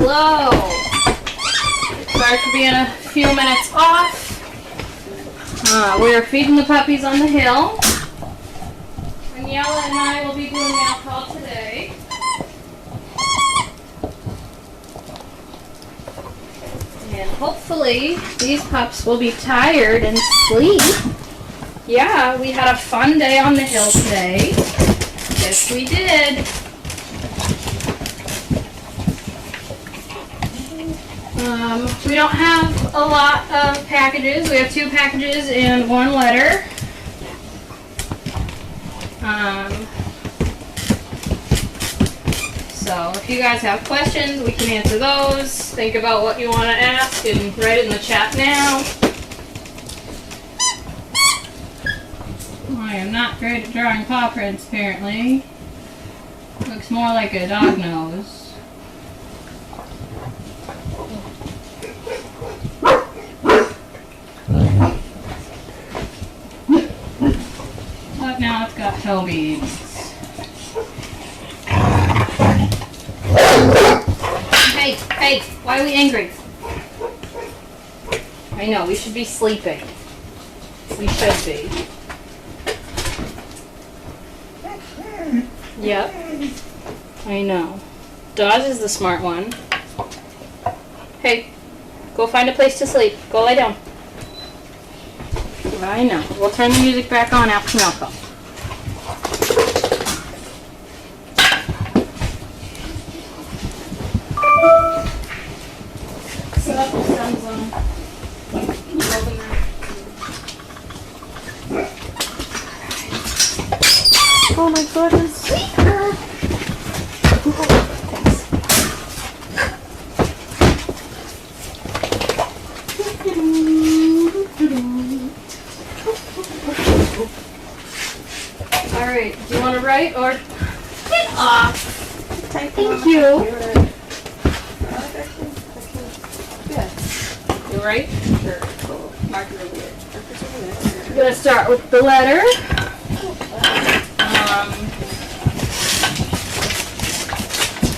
Hello. Sorry for being a few minutes off. We are feeding the puppies on the hill. Aniela and I will be doing mail call today. And hopefully these pups will be tired and sleep. Yeah, we had a fun day on the hill today. Yes, we did. We don't have a lot of packages. We have 2 packages and 1 letter. So if you guys have questions, we can answer those. Think about what you want to ask and write it in the chat now. I am not great at drawing paw prints, apparently. Looks more like a dog nose. But now it's got toe beads. Hey, why are we angry? I know, we should be sleeping. We should be. Yep. I know. Dawes is the smart one. Hey, go find a place to sleep. Go lie down. I know. We'll turn the music back on after mail call. Set up the sun zone. Open that. Oh my goodness. Alright, do you want to write or get off? Thank you. You write? Sure. Mark it over there. I'm going to start with the letter.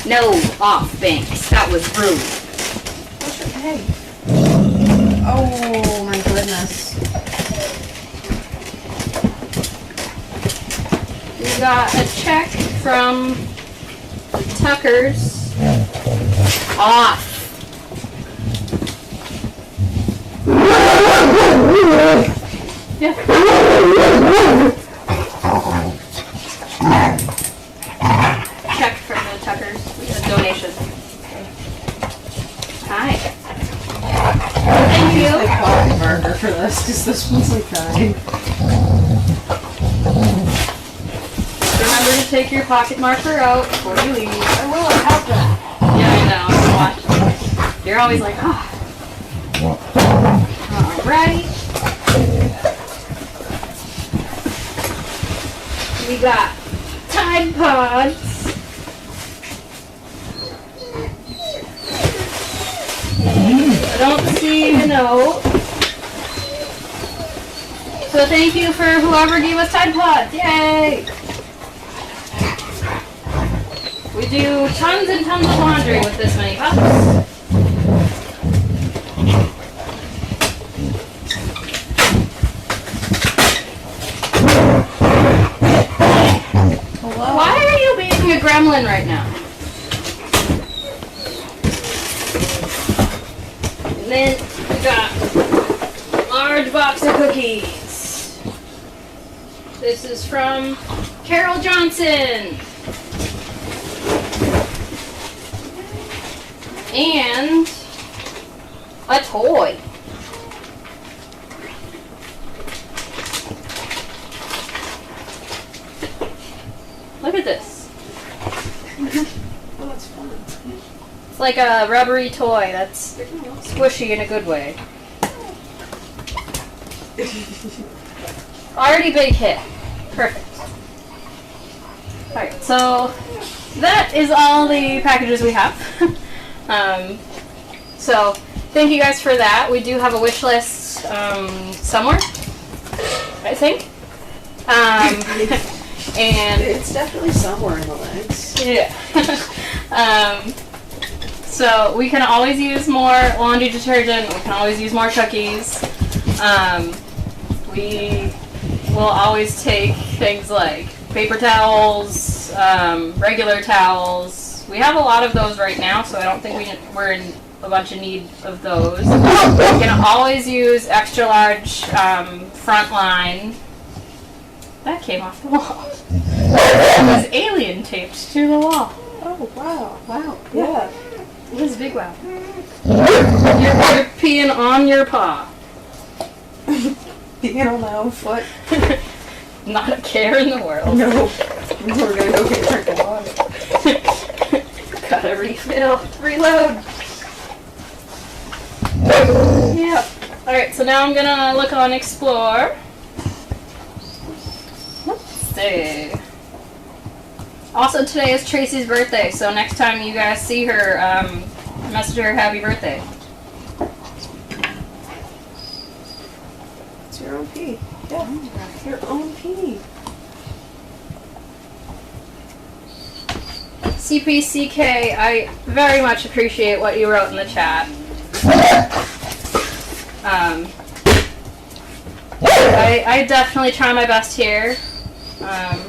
No, off, thanks. That was rude. Hey. Oh my goodness. We got a check from Tucker's. Off. Yeah. Check from the Tuckers. We got a donation. Hi. Thank you. I bought a burger for this because this one's like dying. Remember to take your pocket marker out before you leave. I will have that. Yeah, I know. Watch. You're always like, ah. Alright. We got Tide Pods. I don't see the note. So thank you for whoever gave us Tide Pods. Yay! We do tons and tons of laundry with this many pups. Hello? Why are you being a gremlin right now? And then we got a large box of cookies. This is from Carol Johnson. And a toy. Look at this. Oh, that's fun. It's like a rubbery toy that's squishy in a good way. Already big hit. Perfect. Alright, so that is all the packages we have. So thank you guys for that. We do have a wish list somewhere, I think. And it's definitely somewhere in the legs. yeah. So we can always use more laundry detergent. We can always use more cookies. We will always take things like paper towels, regular towels. We have a lot of those right now, so I don't think we're in a bunch of need of those. We can always use extra large front line. That came off the wall. It was alien taped to the wall. Oh, wow. Wow. Yeah. It was a big wow. You're peeing on your paw. Peeing on my own foot. Not a care in the world. No. We're gonna go get a drink of water. Gotta refill. Reload. Yep. Alright, so now I'm gonna look on Explore. Let's see. Also, today is Tracy's birthday, so next time you guys see her, message her happy birthday. It's your own pee. Yeah. Your own pee. CPCK, I very much appreciate what you wrote in the chat. I definitely try my best here.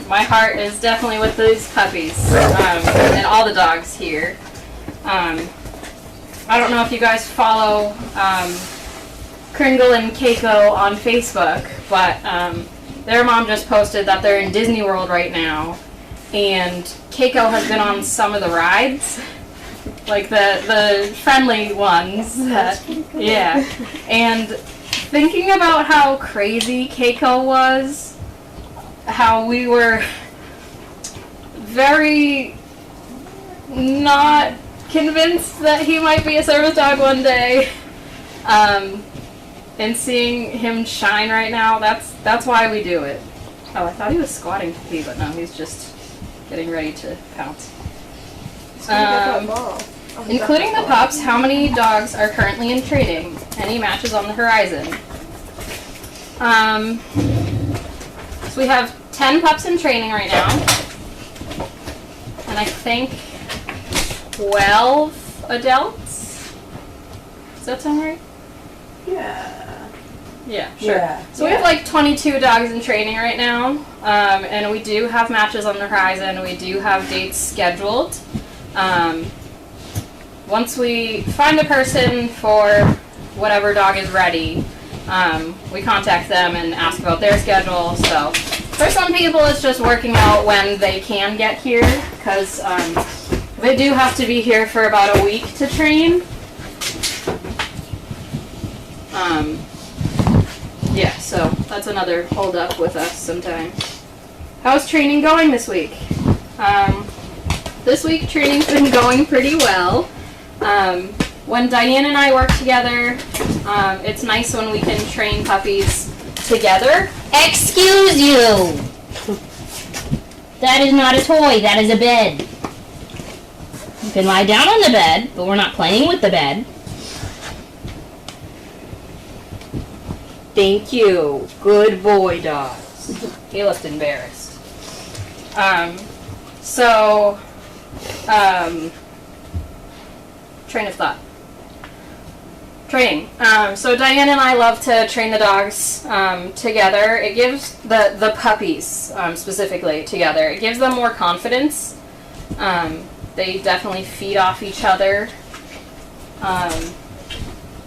My heart is definitely with these puppies and all the dogs here. I don't know if you guys follow Kringle and Keiko on Facebook, but their mom just posted that they're in Disney World right now, and Keiko has been on some of the rides, like the friendly ones. Yeah, and thinking about how crazy Keiko was, how we were very not convinced that he might be a service dog one day, and seeing him shine right now, that's why we do it. Oh, I thought he was squatting to pee, but no, he's just getting ready to pounce. Including the pups, how many dogs are currently in training? Any matches on the horizon? So we have 10 pups in training right now, and I think 12 adults. Does that sound right? Yeah, sure. Yeah. So we have like 22 dogs in training right now, and we do have matches on the horizon. We do have dates scheduled. Once we find a person for whatever dog is ready, we contact them and ask about their schedule. So for some people, it's just working out when they can get here, because they do have to be here for about a week to train. Yeah, so that's another hold up with us sometimes. How's training going this week? This week training's been going pretty well. When Diane and I work together, it's nice when we can train puppies together. Excuse you! That is not a toy, that is a bed. You can lie down on the bed, but we're not playing with the bed. Thank you. Good boy, dogs. He looked embarrassed. Train of thought. Training. So Diane and I love to train the dogs together. It gives the puppies specifically together. It gives them more confidence. They definitely feed off each other.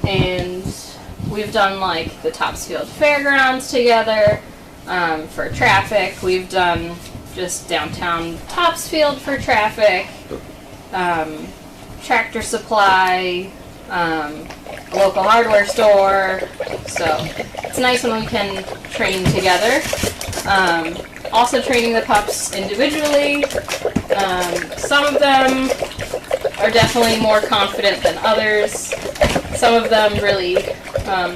And we've done like the Topsfield Fairgrounds together for traffic. We've done just downtown Topsfield for traffic. Tractor Supply, a local hardware store. So it's nice when we can train together. Also training the pups individually. Some of them are definitely more confident than others. Some of them really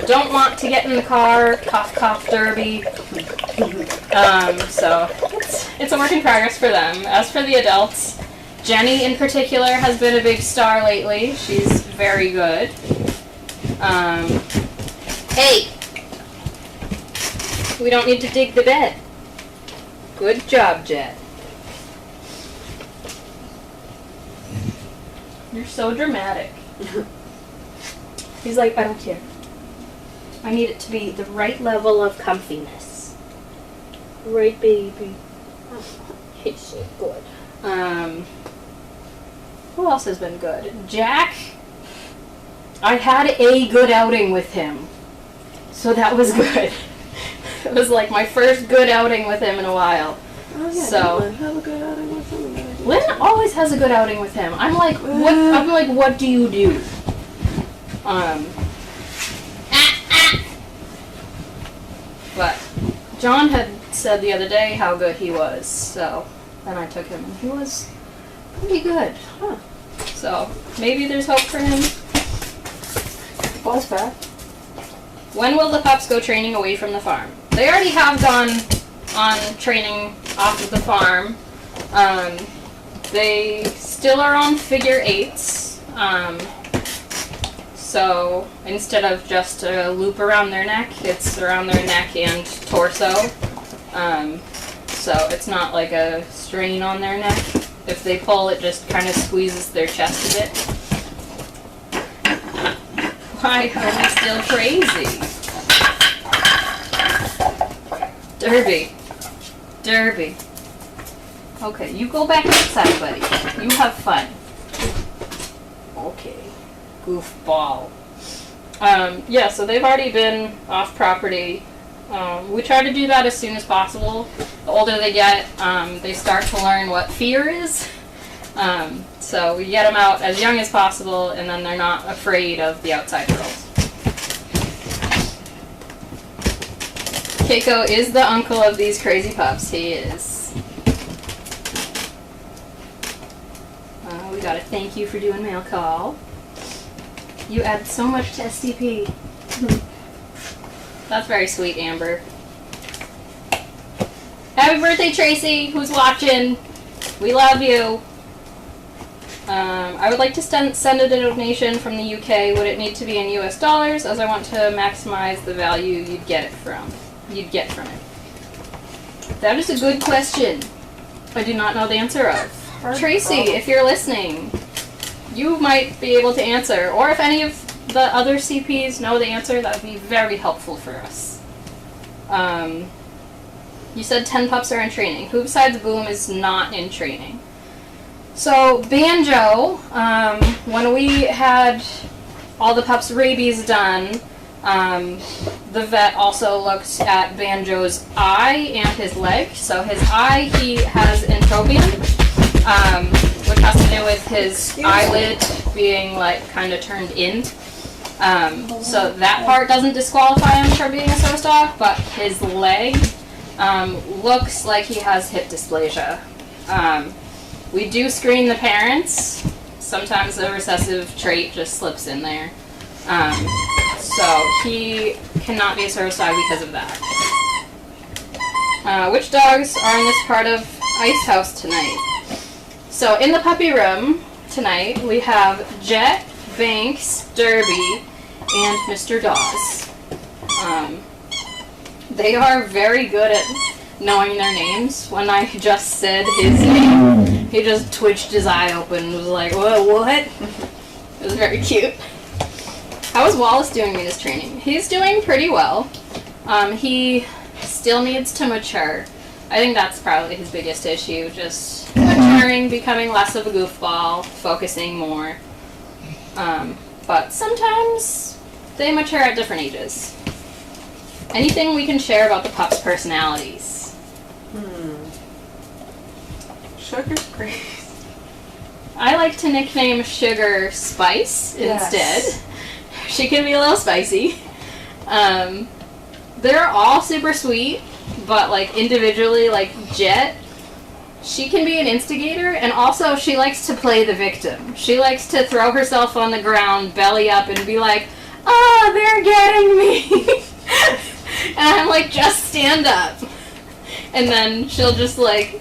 don't want to get in the car. Cough, cough, derby. So it's a work in progress for them. As for the adults, Jenny in particular has been a big star lately. She's very good. Hey! We don't need to dig the bed. Good job, Jet. You're so dramatic. He's like, I don't care. I need it to be the right level of comfiness. Right, baby. He's so good. Who else has been good? Jack. I had a good outing with him. So that was good. It was like my first good outing with him in a while. Oh yeah, So Lynn have a good outing with him. Lynn always has a good outing with him. I'm like, what do you do? But John had said the other day how good he was, so then I took him and he was pretty good. Huh. So maybe there's hope for him. Ball's back. When will the pups go training away from the farm? They already have gone on training off of the farm. They still are on figure eights. So instead of just a loop around their neck, it's around their neck and torso. So it's not like a strain on their neck. If they pull, it just kind of squeezes their chest a bit. Why are we still crazy? Derby. Okay, you go back outside, buddy. You have fun. Okay. Goofball. Yeah, so they've already been off property. We try to do that as soon as possible. The older they get, they start to learn what fear is. So we get them out as young as possible, and then they're not afraid of the outside world. Keiko is the uncle of these crazy pups. He is. We got a thank you for doing mail call. You add so much to SDP. That's very sweet, Amber. Happy birthday, Tracy, who's watching. We love you. I would like to send a donation from the UK. Would it need to be in US dollars, as I want to maximize the value you'd get from it? That is a good question. I do not know the answer of. Tracy, if you're listening, you might be able to answer. Or if any of the other CPs know the answer, that would be very helpful for us. You said 10 pups are in training. Who besides Boom is not in training? So Banjo, when we had all the pups' rabies done, the vet also looked at Banjo's eye and his leg. So his eye, he has entropion, which has to do with his eyelid being like kind of turned in. So that part doesn't disqualify him from being a service dog, but his leg looks like he has hip dysplasia. We do screen the parents. Sometimes the recessive trait just slips in there. So he cannot be a service dog because of that. Which dogs are in this part of Ice House tonight? So in the puppy room tonight, we have Jet, Banks, Derby, and Mr.Dawes. They are very good at knowing their names. When I just said his name, he just twitched his eye open and was like, what? It was very cute. How is Wallace doing in his training? He's doing pretty well. He still needs to mature. I think that's probably his biggest issue, just maturing, becoming less of a goofball, focusing more. But sometimes they mature at different ages. Anything we can share about the pups' personalities? Sugar's great. I like to nickname Sugar Spice instead. She can be a little spicy. They're all super sweet, but like individually, like Jet, she can be an instigator, and also she likes to play the victim. She likes to throw herself on the ground, belly up, and be like, "Oh, they're getting me!" And I'm like, "Just stand up." And then she'll just like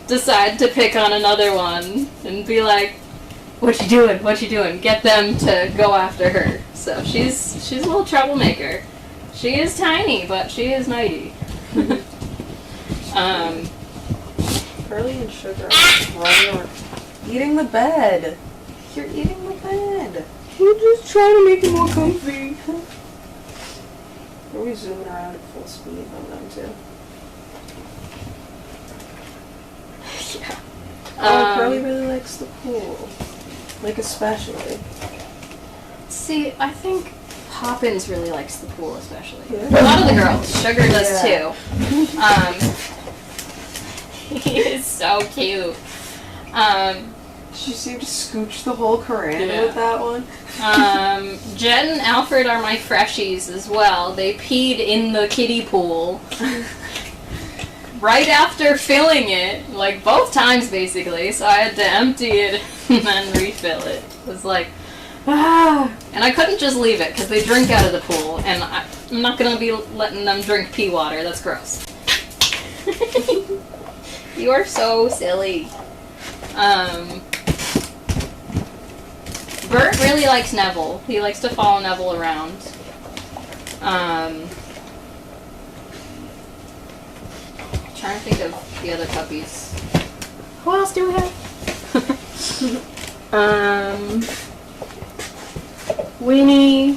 decide to pick on another one and be like, "What you doing? What you doing?" Get them to go after her. So she's a little troublemaker. She is tiny, but she is mighty. Pearly and Sugar are running around, eating the bed. You're eating the bed. We're just trying to make it more comfy. Are we zooming around at full speed on them too? Yeah. Curly really likes the pool. Like especially. See, I think Poppins really likes the pool especially. Yeah. A lot of the girls. Sugar does too. He is so cute. She seemed to scooch the whole Coranda with that one. Jen and Alfred are my freshies as well. They peed in the kiddie pool. Right after filling it, like both times basically, so I had to empty it and then refill it. It was like, and I couldn't just leave it because they drink out of the pool, and I'm not gonna be letting them drink pee water. That's gross. You are so silly. Bert really likes Neville. He likes to follow Neville around. Trying to think of the other puppies. Who else do we have? Winnie.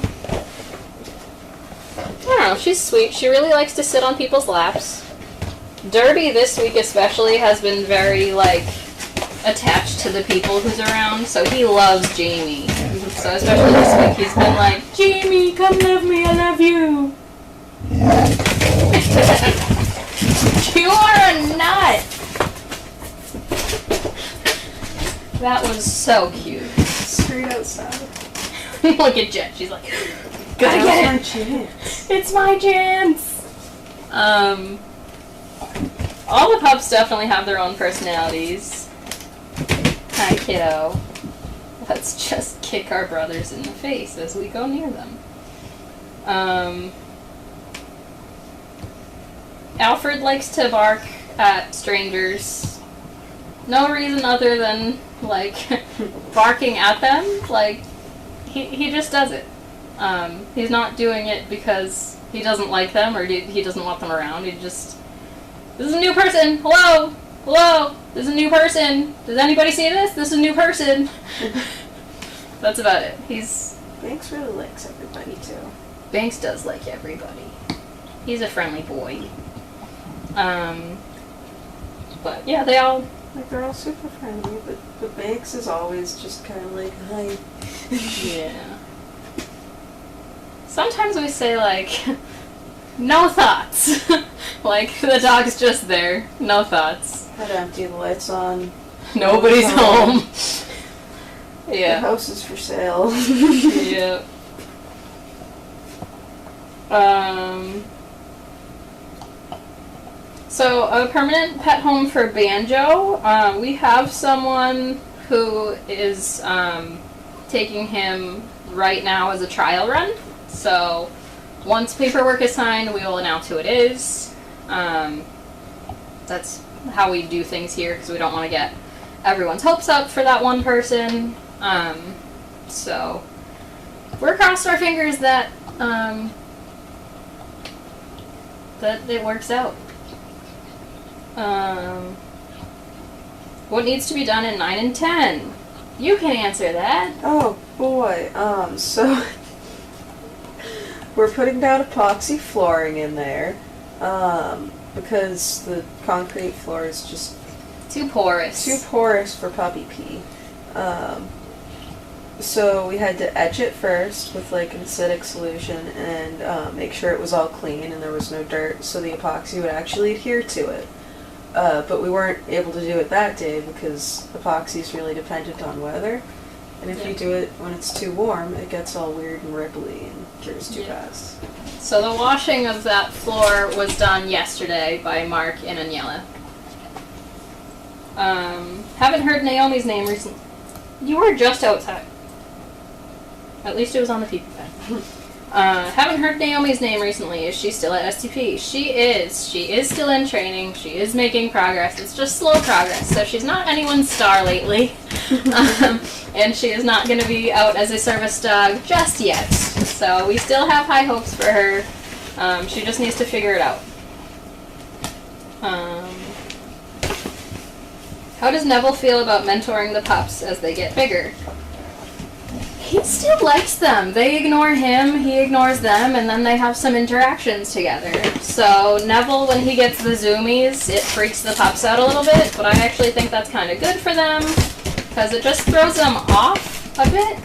I don't know, she's sweet. She really likes to sit on people's laps. Derby this week especially has been very, like, attached to the people who's around, so he loves Jamie. So especially this week he's been like, Jamie, come love me, I love you. You are a nut! That was so cute. Straight outside. Look at Jet, she's like, gotta get it! My chance. It's my chance! All the pups definitely have their own personalities. Hi, kiddo. Let's just kick our brothers in the face as we go near them. Alfred likes to bark at strangers. No reason other than, like, barking at them. Like, he just does it. He's not doing it because he doesn't like them or he doesn't want them around. He just, this is a new person. Hello. Hello. This is a new person. Does anybody see this? This is a new person. That's about it. Banks really likes everybody too. Banks does like everybody. He's a friendly boy. But yeah, they're all super friendly, but Banks is always just kind of like, hi. yeah. Sometimes we say like, no thoughts. Like the dog's just there, no thoughts. Had to empty the lights on. Nobody's home. Yeah. The house is for sale. Yeah. So a permanent pet home for Banjo. We have someone who is taking him right now as a trial run. So once paperwork is signed, we will announce who it is. That's how we do things here because we don't want to get everyone's hopes up for that one person. So we're crossed our fingers that that it works out. What needs to be done in 9 and 10? You can answer that. Oh boy, so we're putting down epoxy flooring in there, because the concrete floor is just Too porous. too porous for puppy pee. So we had to etch it first with like an acidic solution and make sure it was all clean and there was no dirt so the epoxy would actually adhere to it. But we weren't able to do it that day because epoxy is really dependent on weather. And if you do it when it's too warm, it gets all weird and ripply and cures too fast. So the washing of that floor was done yesterday by Mark and Aniela. Haven't heard Naomi's name recently. You were just outside. At least it was on the peepee pad. Haven't heard Naomi's name recently. Is she still at SDP? She is. She is still in training. She is making progress. It's just slow progress. So she's not anyone's star lately. And she is not going to be out as a service dog just yet. So we still have high hopes for her. She just needs to figure it out. How does Neville feel about mentoring the pups as they get bigger? He still likes them. They ignore him, he ignores them, and then they have some interactions together. So Neville, when he gets the zoomies, it freaks the pups out a little bit, but I actually think that's kind of good for them, because it just throws them off a bit.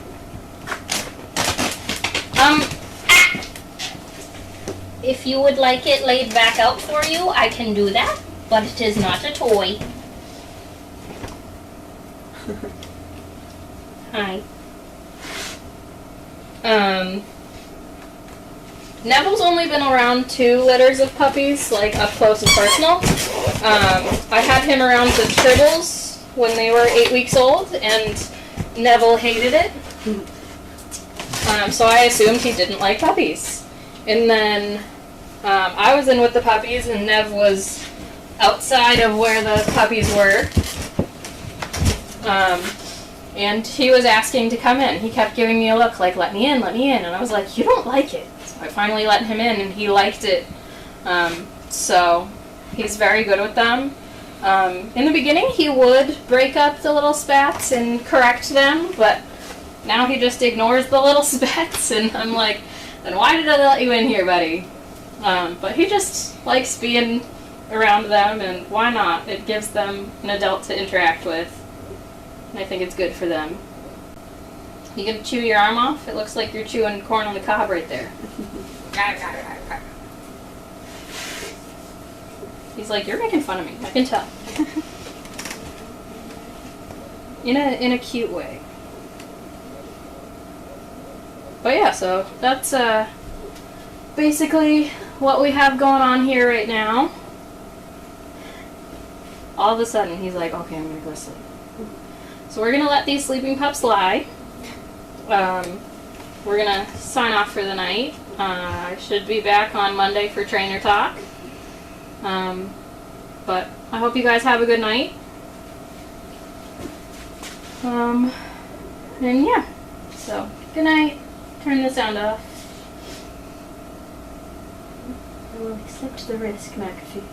If you would like it laid back out for you, I can do that, but it is not a toy. Hi. Neville's only been around 2 litters of puppies, like up close and personal. I had him around the tribbles when they were 8 weeks old, and Neville hated it. So I assumed he didn't like puppies. And then I was in with the puppies, and Nev was outside of where the puppies were. And he was asking to come in. He kept giving me a look like, let me in, let me in. And I was like, you don't like it. So I finally let him in, and he liked it. So he's very good with them. In the beginning, he would break up the little spats and correct them, but now he just ignores the little spats, and I'm like, then why did I let you in here, buddy? But he just likes being around them, and why not? It gives them an adult to interact with. And I think it's good for them. You gonna chew your arm off? It looks like you're chewing corn on the cob right there. He's like, you're making fun of me. I can tell. in a cute way. But yeah, so that's basically what we have going on here right now. All of a sudden, he's like, okay, I'm gonna go sleep. So we're going to let these sleeping pups lie. We're going to sign off for the night. I should be back on Monday for trainer talk. But I hope you guys have a good night. And yeah. So, good night. Turn the sound off. I will accept the risk, McAfee.